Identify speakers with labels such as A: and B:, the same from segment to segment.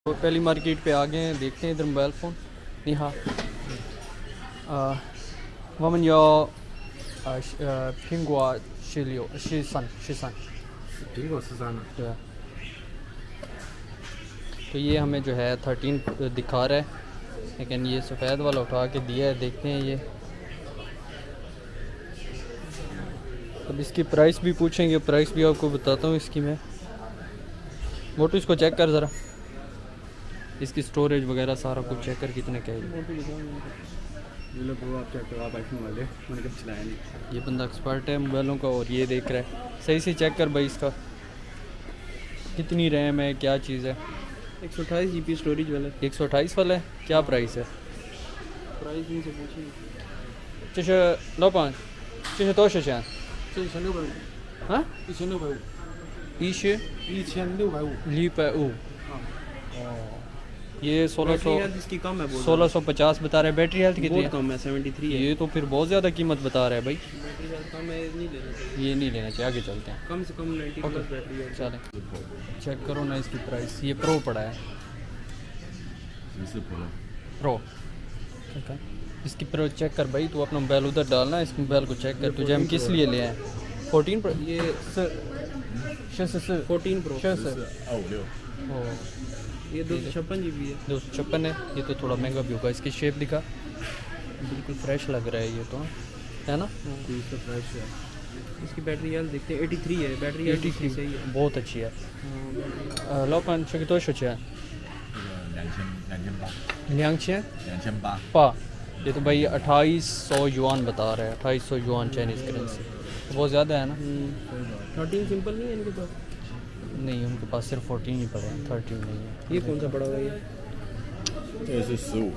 A: तो पहली मार्केट पे आ गए हैं, देखते हैं इधर मोबाइल फ़ोन नहीं। हाँ वमन यो पिंगुआ शिलियो शिसन शिसन
B: Pingo
A: तो ये हमें जो है 13 दिखा रहा है, लेकिन ये सफ़ेद वाला उठा के दिया है। देखते हैं ये, अब इसकी प्राइस भी पूछेंगे, प्राइस भी आपको बताता हूँ इसकी मैं। मोटू इसको चेक कर ज़रा, इसकी स्टोरेज वगैरह सारा कुछ चेक कर कितने का है। ये बंदा एक्सपर्ट है मोबाइलों का और ये देख रहा है। सही से चेक कर भाई, इसका कितनी रैम है, क्या चीज़ है।
B: 128 GB स्टोरेज वाला
A: 128 वाला है। क्या प्राइस है?
B: प्राइस इनसे पूछिए
A: 这是老板，这是多少钱？
B: 1650
A: 啊
B: ，1650
A: ？1650
B: 1650
A: ये 1600
B: इसकी कम है बहुत
A: 1650 बता रहे हैं। बैटरी हेल्थ कितनी है?
B: बहुत कम है 73 है।
A: ये तो फिर बहुत ज़्यादा कीमत बता रहा है भाई।
B: बैटरी हेल्थ कम है, नहीं लेना चाहिए।
A: ये नहीं लेना चाहिए, आगे चलते हैं।
B: कम से कम 90 प्लस बैटरी है।
A: चलें चेक करो ना इसकी प्राइस। ये प्रो पड़ा है, प्रो। ठीक है, इसकी प्रो चेक कर भाई। तू अपना मोबाइल उधर डालना, इस मोबाइल को चेक कर। तुझे हम किस लिए ले आए? 14 प्रो
B: ये 14 प्रो ये 256 GB है।
A: 256 है। ये तो थोड़ा महंगा भी होगा। इसकी शेप दिखा, बिल्कुल फ्रेश लग रहा है ये तो, है ना?
B: फ्रेश है। इसकी बैटरी हेल्थ देखते हैं 83 है। बैटरी हेल्थ
A: 83
B: सही है,
A: बहुत अच्छी है। लॉकन शो तो शो है 2800 पा। ये तो भाई 2800 युआन बता रहा है। 2800 युआन चाइनीज़ करेंसी, बहुत ज़्यादा है ना?
B: 13 सिंपल नहीं है इनके पास?
A: नहीं, उनके पास सिर्फ 14 ही पड़े हैं, 13 नहीं है।
B: ये कौन सा पड़ा हुआ है?
C: ये是15，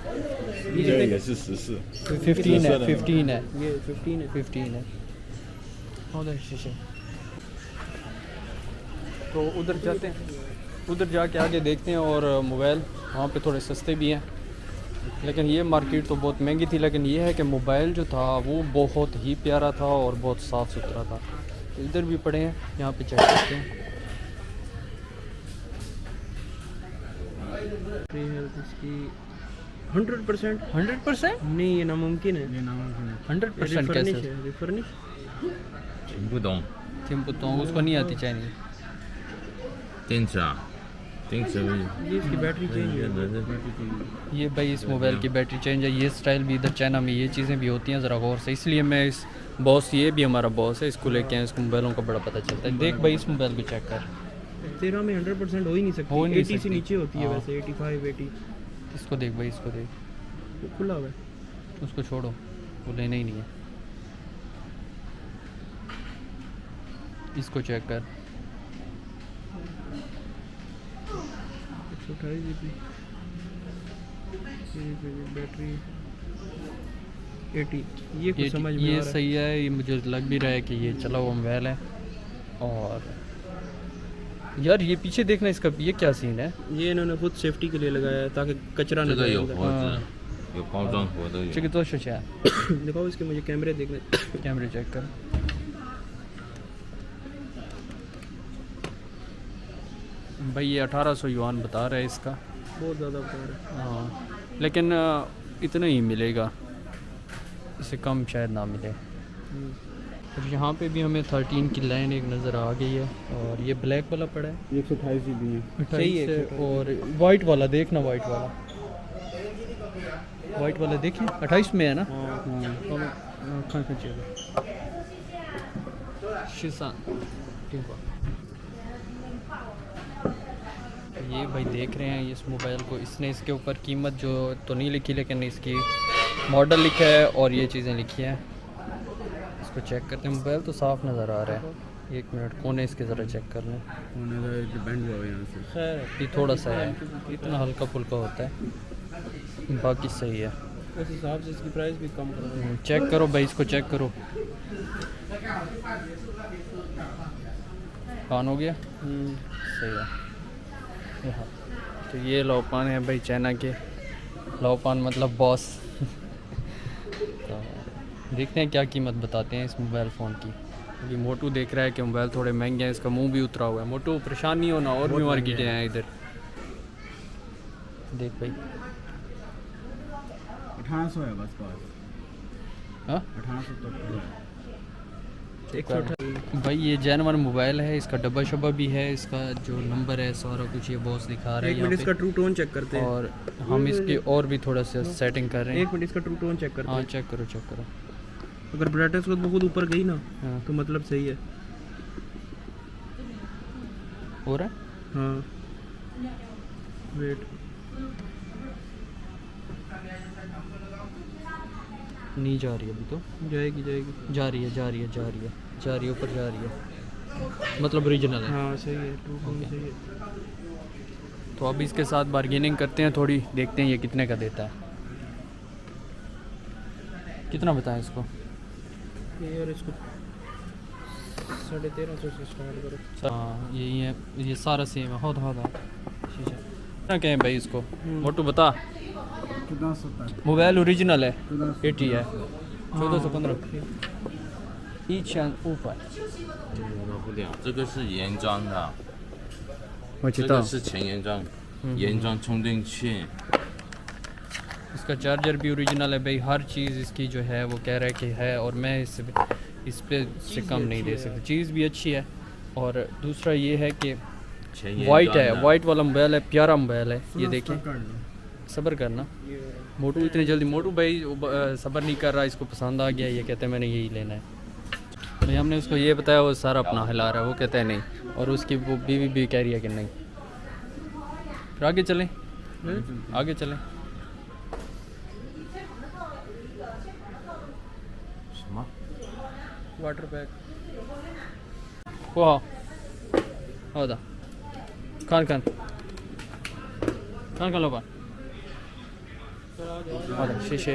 B: ये
C: 也是14。
A: 15 है, 15 है,
B: ये 15 है।
A: 15 है। उधर शीशे तो उधर जाते हैं, उधर जाके आगे देखते हैं। और मोबाइल वहाँ पे थोड़े सस्ते भी हैं, लेकिन ये मार्केट तो बहुत महंगी थी। लेकिन ये है कि मोबाइल जो था वो बहुत ही प्यारा था और बहुत साफ़ सुथरा था। तो इधर भी पड़े हैं, यहाँ पे चेक करते हैं।
B: बैटरी हेल्थ इसकी 100%।
A: 100%
B: नहीं, ये नामुमकिन है।
A: 100% कैसे?
B: रिफर्निश
C: 听不懂，
A: थिम्पुतोंग उसको नहीं आती चाइनीज़।
C: 电池啊，电池
B: ये इसकी बैटरी चेंज है।
A: ये भाई इस मोबाइल की बैटरी चेंज है। ये स्टाइल भी इधर चाइना में ये चीज़ें भी होती हैं ज़रा गौर से। इसलिए मैं इस बॉस, ये भी हमारा बॉस है, इसको लेके आए। इसको मोबाइलों का बड़ा पता चलता है। देख भाई इस मोबाइल को चेक कर।
B: 13 में 100% हो ही नहीं सकती।
A: हो नहीं
B: 80 से
A: सकती।
B: नीचे होती है
A: हाँ।
B: वैसे 85 80
A: इसको देख भाई, इसको देख।
B: वो खुला हुआ है।
A: उसको छोड़ो, वो लेना ही नहीं है। इसको चेक कर।
B: 128 GB बैटरी 80। ये कुछ समझ में आ
A: ये
B: रहा है।
A: सही है। ये मुझे लग भी रहा है कि ये चला हुआ मोबाइल है। और यार ये पीछे देखना, इसका ये क्या सीन है?
B: ये इन्होंने खुद सेफ्टी के लिए लगाया है ताकि कचरा
C: 这
B: न
C: 个
B: जाए
C: 有
B: अंदर।
C: 盒子，有包装盒都有。
A: चेक तो सोचा
B: दिखाओ इसके मुझे कैमरे देखने।
A: कैमरे चेक कर। भाई ये 1800 युआन बता रहा है इसका।
B: बहुत ज़्यादा बता रहा है।
A: हाँ, लेकिन इतना ही मिलेगा, इससे कम शायद ना मिले। अब यहाँ पे भी हमें 13 की लाइन एक नज़र आ गई है। और ये ब्लैक वाला पड़ा है
B: 128 GB है।
A: 28 और वाइट वाला देखना, वाइट वाला देखिए 28 में है ना? ये भाई देख रहे हैं इस मोबाइल को। इसने इसके ऊपर कीमत जो तो नहीं लिखी, लेकिन इसकी मॉडल लिखा है और ये चीज़ें लिखी हैं। इसको चेक करते हैं। मोबाइल तो साफ़ नज़र आ रहा है। एक मिनट, कोने इसके ज़रा चेक कर लें।
B: बैंड हुआ है यहाँ से। खैर
A: ये थोड़ा सा है, इतना हल्का फुल्का होता है, बाकी सही है।
B: उस हिसाब से इसकी प्राइस भी कम करो।
A: चेक करो भाई, इसको चेक करो। पान हो गया, सही है। यहाँ तो ये लौपान है भाई चाइना के। लौपान मतलब बॉस। तो देखते हैं क्या कीमत बताते हैं इस मोबाइल फ़ोन की। अभी मोटू देख रहा है कि मोबाइल थोड़े महंगे हैं, इसका मुंह भी उतरा हुआ है। मोटू परेशान नहीं होना, और भी मार्केटें हैं इधर। देख भाई
B: 1800 है बस पास,
A: हाँ
B: 1800 तक
A: भाई ये जेनवन मोबाइल है, इसका डब्बा शब्बा भी है, इसका जो नंबर है सारा कुछ ये बॉस दिखा रहा है
B: एक मिनट
A: यहाँ
B: इसका
A: पे।
B: ट्रू टोन चेक करते हैं।
A: और हम इसकी और भी थोड़ा सा सेटिंग कर रहे हैं।
B: एक मिनट इसका ट्रू टोन चेक करते
A: हाँ
B: हैं।
A: चेक करो चेक करो।
B: अगर ब्राइटनेस बहुत ऊपर गई ना
A: हाँ
B: तो मतलब सही है।
A: हो रहा है।
B: हाँ वेट,
A: नहीं जा रही अभी तो,
B: जाएगी जाएगी।
A: जा रही है जा रही है जा रही है जा रही है, ऊपर जा रही है, मतलब ओरिजिनल है।
B: हाँ सही है, ट्रू टोन
A: Okay.
B: सही है।
A: तो अब इसके साथ बार्गेनिंग करते हैं थोड़ी, देखते हैं ये कितने का देता है। कितना बताएं इसको?
B: ये यार इसको 1350 से स्टार्ट करो।
A: हाँ यही है, ये सारा सेम है। होता होता शीशा कितना कहें भाई इसको? मोटू बता।
B: कितना सस्ता है?
A: मोबाइल ओरिजिनल है,
B: 1400
A: 80 है, 1415 ईच एंड ऊपर।
C: 不了，这个是原装的，
A: 我知道
C: 这个是前原装，原装充电器。
A: इसका चार्जर भी ओरिजिनल है भाई, हर चीज़ इसकी जो है वो कह रहा है कि है, और मैं इस पे से कम नहीं दे सकता। चीज़ भी अच्छी है, और दूसरा ये है कि वाइट है, वाइट वाला मोबाइल है, प्यारा मोबाइल है। ये देखें, सब्र करना मोटू, इतनी जल्दी मोटू भाई सब्र नहीं कर रहा, इसको पसंद आ गया, ये कहते हैं मैंने यही लेना है। भाई हमने उसको ये बताया, वो सारा अपना हिला रहा है, वो कहता है नहीं, और उसकी वो बीवी भी कह रही है कि नहीं। फिर आगे चलें, आगे चलें।
C: 什么？
A: वाटर पैक वाह, हौदा खान खान खान खान लोबा हौदा शीशे